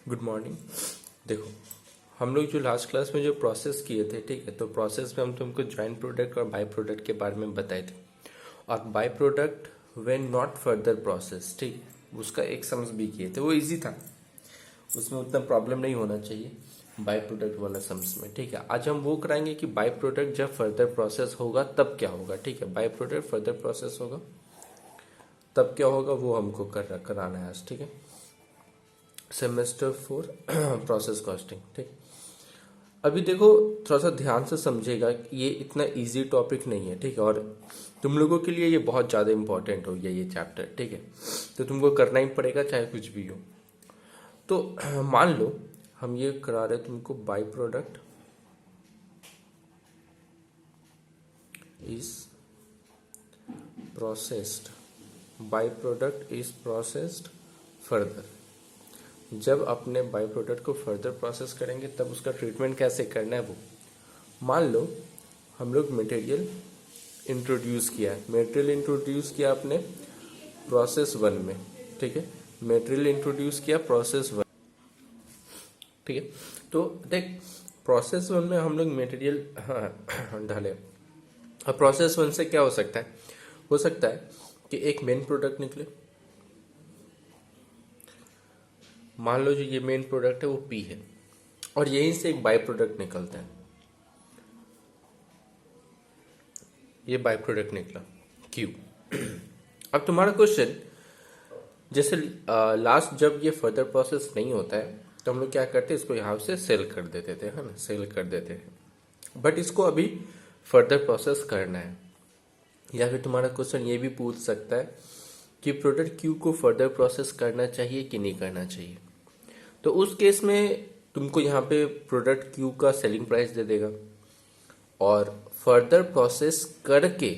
Good morning. देखो, हम लोग जो लास्ट क्लास में जो प्रोसेस किए थे, ठीक है, तो प्रोसेस में हम तुमको जॉइंट प्रोडक्ट और बाय प्रोडक्ट के बारे में बताए थे। और by product when not further process, ठीक है, उसका एक सम्स भी किए थे, वो इजी था, उसमें उतना प्रॉब्लम नहीं होना चाहिए बाय प्रोडक्ट वाला सम्स में। ठीक है, आज हम वो कराएंगे कि बाय प्रोडक्ट जब फर्दर प्रोसेस होगा तब क्या होगा। ठीक है, बाय प्रोडक्ट फर्दर प्रोसेस होगा तब क्या होगा, वो हमको कराना है आज। ठीक है, सेमेस्टर 4 प्रोसेस कॉस्टिंग। ठीक, अभी देखो, थोड़ा सा ध्यान से समझेगा, ये इतना इजी टॉपिक नहीं है। ठीक है, और तुम लोगों के लिए ये बहुत ज़्यादा इंपॉर्टेंट हो गया ये चैप्टर। ठीक है, तो तुमको करना ही पड़ेगा चाहे कुछ भी हो। तो मान लो हम ये करा रहे तुमको, by product is processed, by product is processed further. जब अपने बाय प्रोडक्ट को फर्दर प्रोसेस करेंगे तब उसका ट्रीटमेंट कैसे करना है वो। मान लो हम लोग मटेरियल इंट्रोड्यूस किया है, मटेरियल इंट्रोड्यूस किया अपने प्रोसेस 1 में। ठीक है, मटेरियल इंट्रोड्यूस किया प्रोसेस 1। ठीक है, तो देख, प्रोसेस 1 में हम लोग मटेरियल डाले। अब प्रोसेस 1 से क्या हो सकता है कि एक मेन प्रोडक्ट निकले। मान लो जो ये मेन प्रोडक्ट है वो पी है, और यहीं से एक बाय प्रोडक्ट निकलता है, ये बाय प्रोडक्ट निकला क्यू। अब तुम्हारा क्वेश्चन, जैसे लास्ट जब ये फर्दर प्रोसेस नहीं होता है तो हम लोग क्या करते हैं, इसको यहाँ से सेल कर देते थे, है ना, सेल कर देते हैं। बट इसको अभी फर्दर प्रोसेस करना है। या फिर तुम्हारा क्वेश्चन ये भी पूछ सकता है कि प्रोडक्ट क्यू को फर्दर प्रोसेस करना चाहिए कि नहीं करना चाहिए। तो उस केस में तुमको यहाँ पे प्रोडक्ट क्यू का सेलिंग प्राइस दे देगा, और फर्दर प्रोसेस करके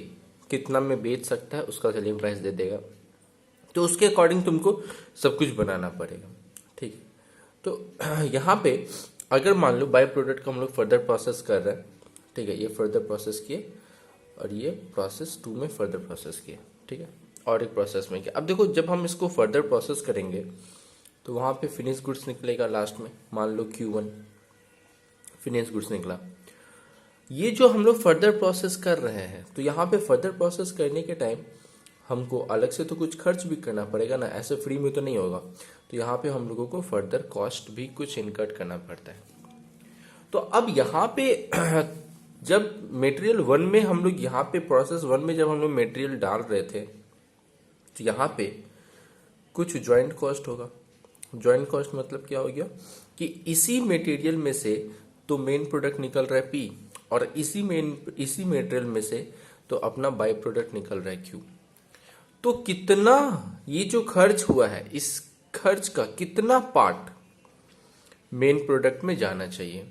कितना में बेच सकता है उसका सेलिंग प्राइस दे देगा। तो उसके अकॉर्डिंग तुमको सब कुछ बनाना पड़ेगा। ठीक है, तो यहाँ पे अगर मान लो बाय प्रोडक्ट का हम लोग फर्दर प्रोसेस कर रहे हैं, ठीक है, ये फर्दर प्रोसेस किए और ये प्रोसेस 2 में फर्दर प्रोसेस किए। ठीक है, और एक प्रोसेस में किया। अब देखो, जब हम इसको फर्दर प्रोसेस करेंगे तो वहाँ पे फिनिश गुड्स निकलेगा लास्ट में। मान लो Q1 फिनिश गुड्स निकला। ये जो हम लोग फर्दर प्रोसेस कर रहे हैं, तो यहाँ पे फर्दर प्रोसेस करने के टाइम हमको अलग से तो कुछ खर्च भी करना पड़ेगा ना, ऐसे फ्री में तो नहीं होगा। तो यहाँ पे हम लोगों को फर्दर कॉस्ट भी कुछ इनकट करना पड़ता है। तो अब यहाँ पे जब मटेरियल 1 में हम लोग, यहाँ पे प्रोसेस 1 में जब हम लोग मटेरियल डाल रहे थे, तो यहाँ पे कुछ ज्वाइंट कॉस्ट होगा। ज्वाइंट कॉस्ट मतलब क्या हो गया कि इसी मटेरियल में से तो मेन प्रोडक्ट निकल रहा है पी, और इसी मटेरियल में से तो अपना बाय प्रोडक्ट निकल रहा है क्यू। तो कितना ये जो खर्च हुआ है, इस खर्च का कितना पार्ट मेन प्रोडक्ट में जाना चाहिए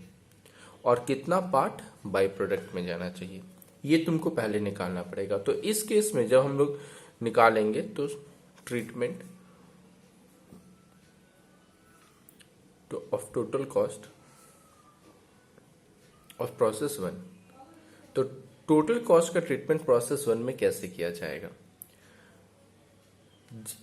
और कितना पार्ट बाय प्रोडक्ट में जाना चाहिए, ये तुमको पहले निकालना पड़ेगा। तो इस केस में जब हम लोग निकालेंगे तो ट्रीटमेंट तो of total cost of process 1, तो टोटल कॉस्ट का ट्रीटमेंट प्रोसेस 1 में कैसे किया जाएगा।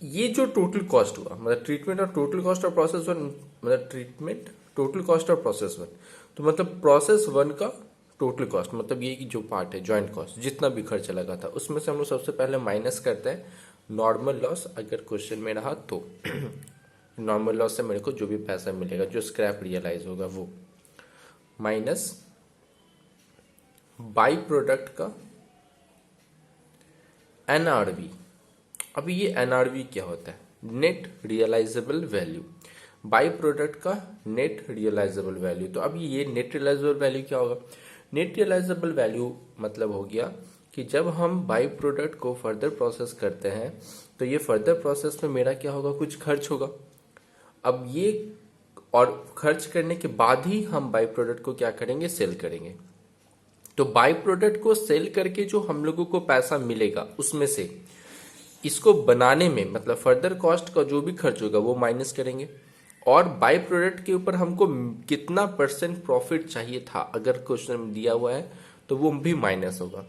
ये जो टोटल कॉस्ट हुआ, मतलब ट्रीटमेंट और टोटल कॉस्ट ऑफ प्रोसेस 1, मतलब treatment total cost of process 1, तो मतलब प्रोसेस 1 का टोटल कॉस्ट, मतलब ये कि जो पार्ट है ज्वाइंट कॉस्ट, जितना भी खर्चा लगा था उसमें से हम लोग सबसे पहले माइनस करते हैं नॉर्मल लॉस, अगर क्वेश्चन में रहा तो। नॉर्मल लॉस से मेरे को जो भी पैसा मिलेगा, जो स्क्रैप रियलाइज होगा वो, माइनस बाई प्रोडक्ट का एनआरवी। अभी ये एनआरवी क्या होता है, net realisable value. By product का नेट रियलाइजेबल वैल्यू। तो अब ये नेट रियलाइजेबल वैल्यू क्या होगा, नेट रियलाइजेबल वैल्यू मतलब हो गया कि जब हम बाई प्रोडक्ट को फर्दर प्रोसेस करते हैं तो ये फर्दर प्रोसेस में मेरा क्या होगा, कुछ खर्च होगा। अब ये, और खर्च करने के बाद ही हम बाई प्रोडक्ट को क्या करेंगे, सेल करेंगे। तो बाई प्रोडक्ट को सेल करके जो हम लोगों को पैसा मिलेगा उसमें से इसको बनाने में, मतलब फर्दर कॉस्ट का जो भी खर्च होगा वो माइनस करेंगे, और बाई प्रोडक्ट के ऊपर हमको कितना परसेंट प्रॉफिट चाहिए था अगर क्वेश्चन में दिया हुआ है तो वो भी माइनस होगा,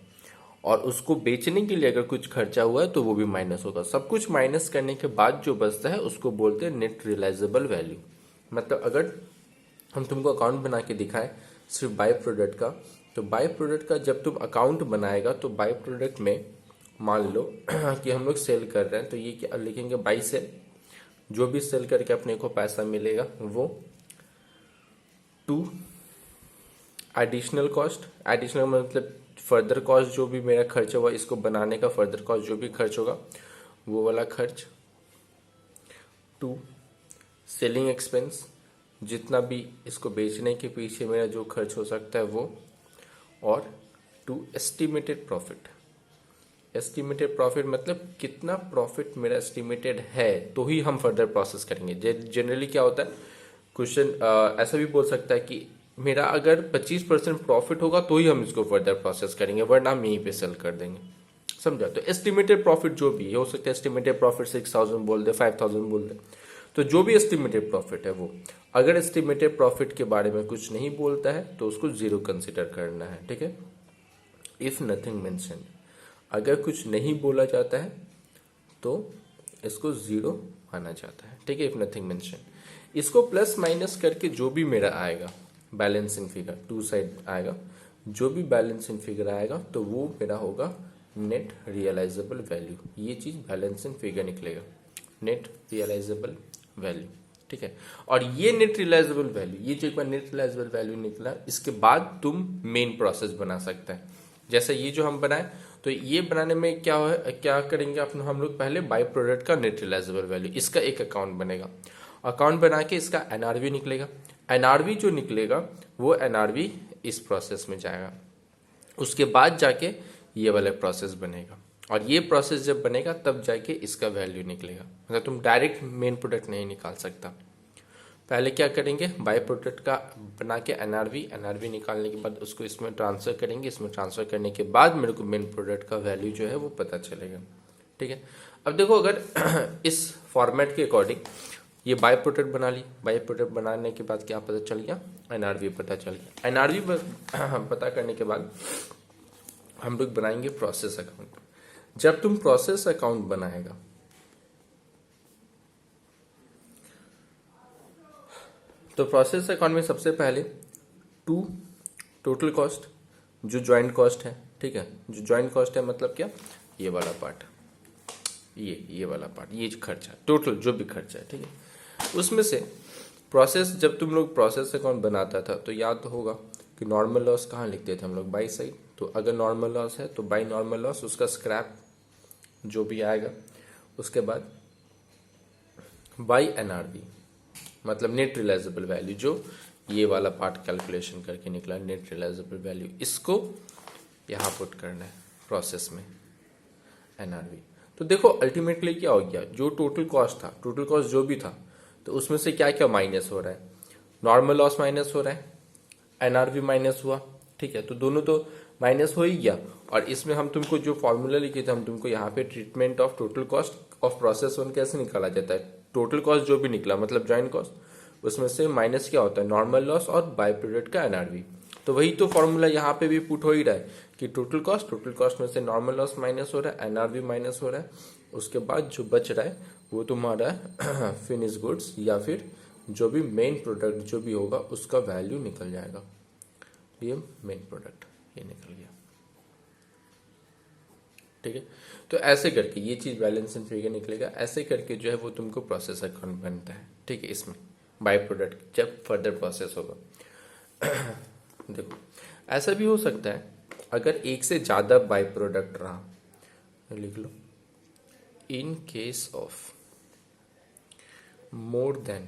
और उसको बेचने के लिए अगर कुछ खर्चा हुआ है तो वो भी माइनस होगा। सब कुछ माइनस करने के बाद जो बचता है उसको बोलते हैं नेट रियलाइजेबल वैल्यू। मतलब अगर हम तुमको अकाउंट बना के दिखाएं सिर्फ बाय प्रोडक्ट का, तो बाय प्रोडक्ट का जब तुम अकाउंट बनाएगा तो बाय प्रोडक्ट में मान लो कि हम लोग सेल कर रहे हैं, तो ये क्या लिखेंगे, बाई सेल। जो भी सेल करके अपने को पैसा मिलेगा वो टू एडिशनल कॉस्ट, एडिशनल मतलब फर्दर कॉस्ट, जो भी मेरा खर्च होगा इसको बनाने का, फर्दर कॉस्ट जो भी खर्च होगा वो वाला खर्च। टू सेलिंग एक्सपेंस, जितना भी इसको बेचने के पीछे मेरा जो खर्च हो सकता है वो। और to estimated profit, estimated profit मतलब कितना प्रॉफिट मेरा एस्टिमेटेड है तो ही हम फर्दर प्रोसेस करेंगे। जनरली क्या होता है क्वेश्चन ऐसा भी बोल सकता है कि मेरा अगर 25% प्रॉफिट होगा तो ही हम इसको फर्दर प्रोसेस करेंगे, वरना हम यहीं पे सेल कर देंगे। समझा? तो एस्टिमेटेड प्रॉफिट जो भी हो सकता है, एस्टिमेटेड प्रॉफिट 6,000 बोल दे, 5,000 बोल दे, तो जो भी एस्टिमेटेड प्रॉफिट है वो, अगर एस्टिमेटेड प्रॉफिट के बारे में कुछ नहीं बोलता है तो उसको जीरो कंसिडर करना है। ठीक है? इफ नथिंग मेंशन, अगर कुछ नहीं बोला जाता है तो इसको जीरो माना जाता है। ठीक है? इफ नथिंग मेंशन, इसको प्लस माइनस करके जो भी मेरा आएगा बैलेंसिंग फिगर, टू साइड आएगा, जो भी बैलेंसिंग फिगर आएगा तो वो मेरा होगा नेट रियलाइजेबल वैल्यू। ये चीज बैलेंसिंग फिगर निकलेगा, नेट रियलाइजेबल वैल्यू। ठीक है? और ये नेट रियलाइजेबल वैल्यू, ये जो एक बार नेट रियलाइजेबल वैल्यू निकला, इसके बाद तुम मेन प्रोसेस बना सकते हैं। जैसे ये जो हम बनाए, तो ये बनाने में क्या करेंगे हम लोग, पहले बाय प्रोडक्ट का नेट रियलाइजेबल वैल्यू, इसका एक अकाउंट बनेगा। अकाउंट बना के इसका एनआरवी निकलेगा। एनआरवी जो निकलेगा वो एनआरवी इस प्रोसेस में जाएगा। उसके बाद जाके ये वाला प्रोसेस बनेगा, और ये प्रोसेस जब बनेगा तब जाके इसका वैल्यू निकलेगा। मतलब तुम डायरेक्ट मेन प्रोडक्ट नहीं निकाल सकता। पहले क्या करेंगे, बाय प्रोडक्ट का बना के एनआरवी, एनआरवी निकालने के बाद उसको इसमें ट्रांसफर करेंगे। इसमें ट्रांसफर करने के बाद मेरे को मेन प्रोडक्ट का वैल्यू जो है वो पता चलेगा। ठीक है? अब देखो, अगर इस फॉर्मेट के अकॉर्डिंग ये बाय प्रोडक्ट बना ली, बाय प्रोडक्ट बनाने के बाद क्या पता चल गया, एनआरवी पता चल गया। एनआरवी पता करने के बाद हम लोग बनाएंगे प्रोसेस अकाउंट। जब तुम प्रोसेस अकाउंट बनाएगा तो प्रोसेस अकाउंट में सबसे पहले टू टोटल कॉस्ट, जो ज्वाइंट कॉस्ट है। ठीक है? जो ज्वाइंट कॉस्ट है मतलब क्या, ये वाला पार्ट, ये वाला पार्ट, ये खर्चा टोटल जो भी खर्चा है। ठीक है? उसमें से प्रोसेस, जब तुम लोग प्रोसेस अकाउंट बनाता था तो याद तो होगा कि नॉर्मल लॉस कहाँ लिखते थे हम लोग, बाई साइड। तो अगर नॉर्मल लॉस है तो बाई नॉर्मल लॉस, उसका स्क्रैप जो भी आएगा। उसके बाद बाई एनआरवी, मतलब नेट रियलाइजेबल वैल्यू, जो ये वाला पार्ट कैलकुलेशन करके निकला नेट रियलाइजेबल वैल्यू, इसको यहाँ पुट करना है प्रोसेस में, एनआरवी। तो देखो अल्टीमेटली क्या हो गया, जो टोटल कॉस्ट था, टोटल कॉस्ट जो भी था, तो उसमें से क्या क्या माइनस हो रहा है, नॉर्मल लॉस माइनस हो रहा है, एनआरवी माइनस हुआ। ठीक है? तो दोनों तो माइनस हो ही गया। और इसमें हम तुमको जो फॉर्मूला लिखे थे, हम तुमको यहाँ पे treatment of total cost of process one कैसे निकाला जाता है, टोटल कॉस्ट जो भी निकला मतलब ज्वाइंट कॉस्ट, उसमें से माइनस क्या होता है, नॉर्मल लॉस और बाय प्रोडक्ट का एनआरवी। तो वही तो फॉर्मूला यहाँ पे भी पुट हो ही रहा है कि टोटल कॉस्ट में से नॉर्मल लॉस माइनस हो रहा है, एनआरवी माइनस हो रहा है। उसके बाद जो बच रहा है वो तुम्हारा फिनिश गुड्स या फिर जो भी मेन प्रोडक्ट जो भी होगा उसका वैल्यू निकल जाएगा। ये मेन प्रोडक्ट ये निकल गया। ठीक है? तो ऐसे करके ये चीज बैलेंसिंग फिगर निकलेगा। ऐसे करके जो है वो तुमको प्रोसेस अकाउंट बनता है। ठीक है? इसमें बाय प्रोडक्ट जब फर्दर प्रोसेस होगा देखो ऐसा भी हो सकता है, अगर एक से ज्यादा बाय प्रोडक्ट रहा, लिख लो, in case of more than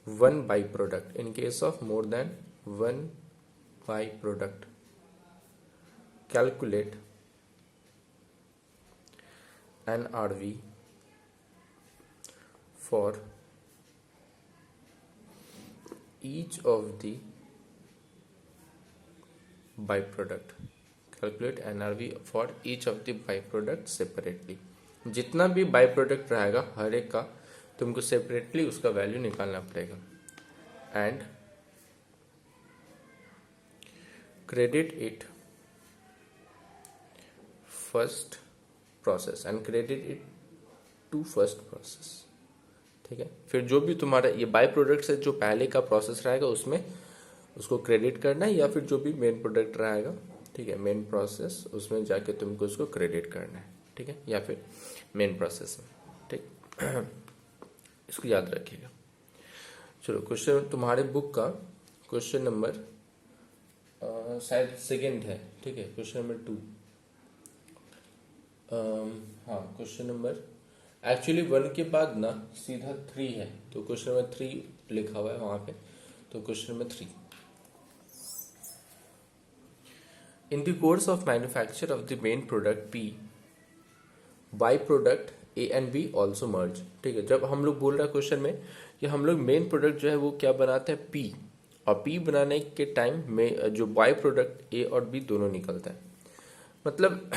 one by product, in case of more than one by product, calculate NRV for each of the byproduct, calculate NRV for each of the byproduct separately। जितना भी by product रहेगा हर एक का तुमको separately उसका value निकालना पड़ेगा। And credit it first process, and credit it to first process. ठीक है। फिर जो भी तुम्हारा ये बाय प्रोडक्ट से जो पहले का प्रोसेस रहेगा उसमें उसको क्रेडिट करना है, या फिर जो भी मेन प्रोडक्ट रहेगा, ठीक है, मेन प्रोसेस, उसमें जाके तुमको उसको क्रेडिट करना है, ठीक है, या फिर मेन प्रोसेस में, ठीक। इसको याद रखिएगा। चलो क्वेश्चन तुम्हारे बुक का क्वेश्चन नंबर शायद सेकेंड है, ठीक है, क्वेश्चन नंबर 2। हाँ, क्वेश्चन नंबर एक्चुअली 1 के बाद ना सीधा 3 है, तो क्वेश्चन नंबर 3 लिखा हुआ है वहां पे, तो question number 3। In the course of manufacture of the main product P, by product A and B also merge, ठीक है। जब हम लोग बोल रहे हैं क्वेश्चन में कि हम लोग मेन प्रोडक्ट जो है वो क्या बनाते हैं, P, और P बनाने के टाइम में जो बाय प्रोडक्ट A और B दोनों निकलता है, मतलब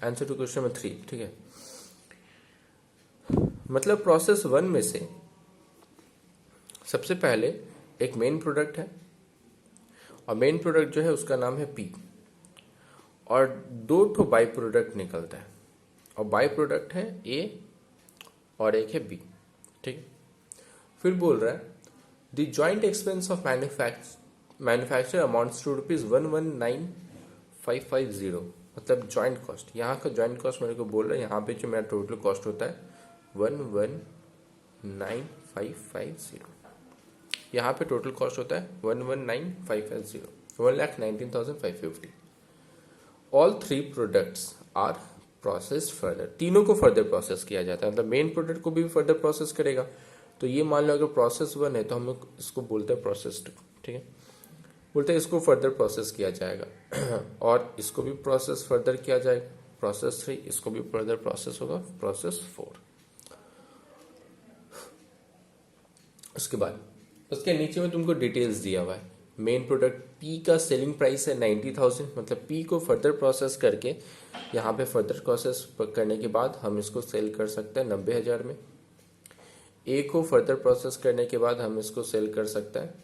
आंसर टू क्वेश्चन नंबर 3, ठीक है। मतलब प्रोसेस 1 में से सबसे पहले एक मेन प्रोडक्ट है, और मेन प्रोडक्ट जो है उसका नाम है P, और 2 ठो बाई प्रोडक्ट निकलता है, और बाई प्रोडक्ट है A और एक है B, ठीक है। फिर बोल रहा है the joint expense of manufacture amounts to ₹119,550, मतलब जॉइंट कॉस्ट, यहाँ का जॉइंट कॉस्ट मेरे को बोल रहा है, यहाँ पे जो मेरा टोटल कॉस्ट होता है 119,550, यहाँ पे टोटल कॉस्ट होता है 119,550, 1,19,550। All 3 products are process further, तीनों को फर्दर प्रोसेस किया जाता है, मतलब मेन प्रोडक्ट को भी फर्दर प्रोसेस करेगा। तो ये मान लो अगर प्रोसेस 1 है तो हम लोग इसको बोलते हैं प्रोसेस 2, ठीक है, बोलते हैं इसको फर्दर प्रोसेस किया जाएगा और इसको भी प्रोसेस फर्दर किया जाएगा, प्रोसेस 3, इसको भी फर्दर प्रोसेस होगा, प्रोसेस 4। उसके बाद उसके नीचे में तुमको डिटेल्स दिया हुआ है। मेन प्रोडक्ट P का सेलिंग प्राइस है 90,000, मतलब P को फर्दर प्रोसेस करके यहाँ पे फर्दर प्रोसेस करने के बाद हम इसको सेल कर सकते हैं 90,000 में। A को फर्दर प्रोसेस करने के बाद हम इसको सेल कर सकते हैं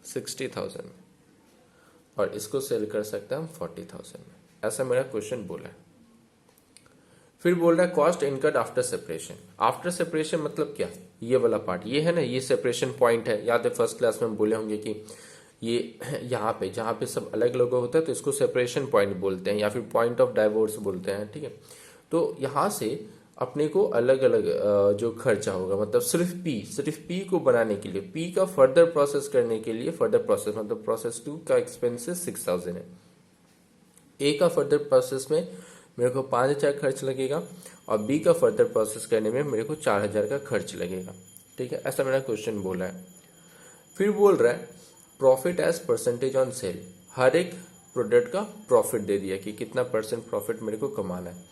60,000 में, और इसको सेल कर सकते हैं हम 40,000 में। ऐसा मेरा क्वेश्चन बोला है। फिर बोल रहा है cost incurred after separation. After separation मतलब क्या, ये वाला पार्ट, ये है ना, ये सेपरेशन पॉइंट है। याद है फर्स्ट क्लास में बोले होंगे कि ये यहाँ पे जहाँ पे सब अलग अलग होता है तो इसको सेपरेशन पॉइंट बोलते हैं, या फिर पॉइंट ऑफ डाइवोर्स बोलते हैं, ठीक है। तो यहाँ से अपने को अलग अलग जो खर्चा होगा, मतलब सिर्फ पी को बनाने के लिए, पी का फर्दर प्रोसेस करने के लिए, फर्दर प्रोसेस मतलब प्रोसेस 2 का एक्सपेंसेस 6,000 है। ए का फर्दर प्रोसेस में मेरे को 5,000 खर्च लगेगा, और बी का फर्दर प्रोसेस करने में मेरे को 4,000 का खर्च लगेगा, ठीक है। ऐसा मेरा क्वेश्चन बोला है। फिर बोल रहा है profit as percentage on sale, हर एक प्रोडक्ट का प्रॉफिट दे दिया कि कितना परसेंट प्रॉफिट मेरे को कमाना है,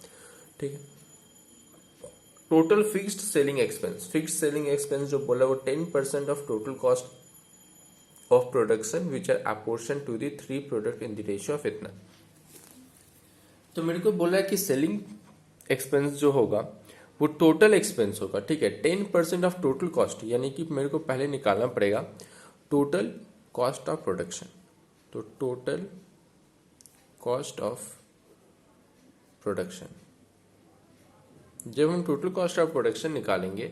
ठीक है। टोटल फिक्स्ड सेलिंग एक्सपेंस जो बोला वो 10% of total cost of production which are apportion to the 3 product in the ratio of इतना। तो मेरे को बोला है कि सेलिंग एक्सपेंस जो होगा वो टोटल एक्सपेंस होगा, ठीक है, 10% ऑफ टोटल कॉस्ट, यानी कि मेरे को पहले निकालना पड़ेगा टोटल कॉस्ट ऑफ प्रोडक्शन। तो टोटल कॉस्ट ऑफ प्रोडक्शन, जब हम टोटल कॉस्ट ऑफ प्रोडक्शन निकालेंगे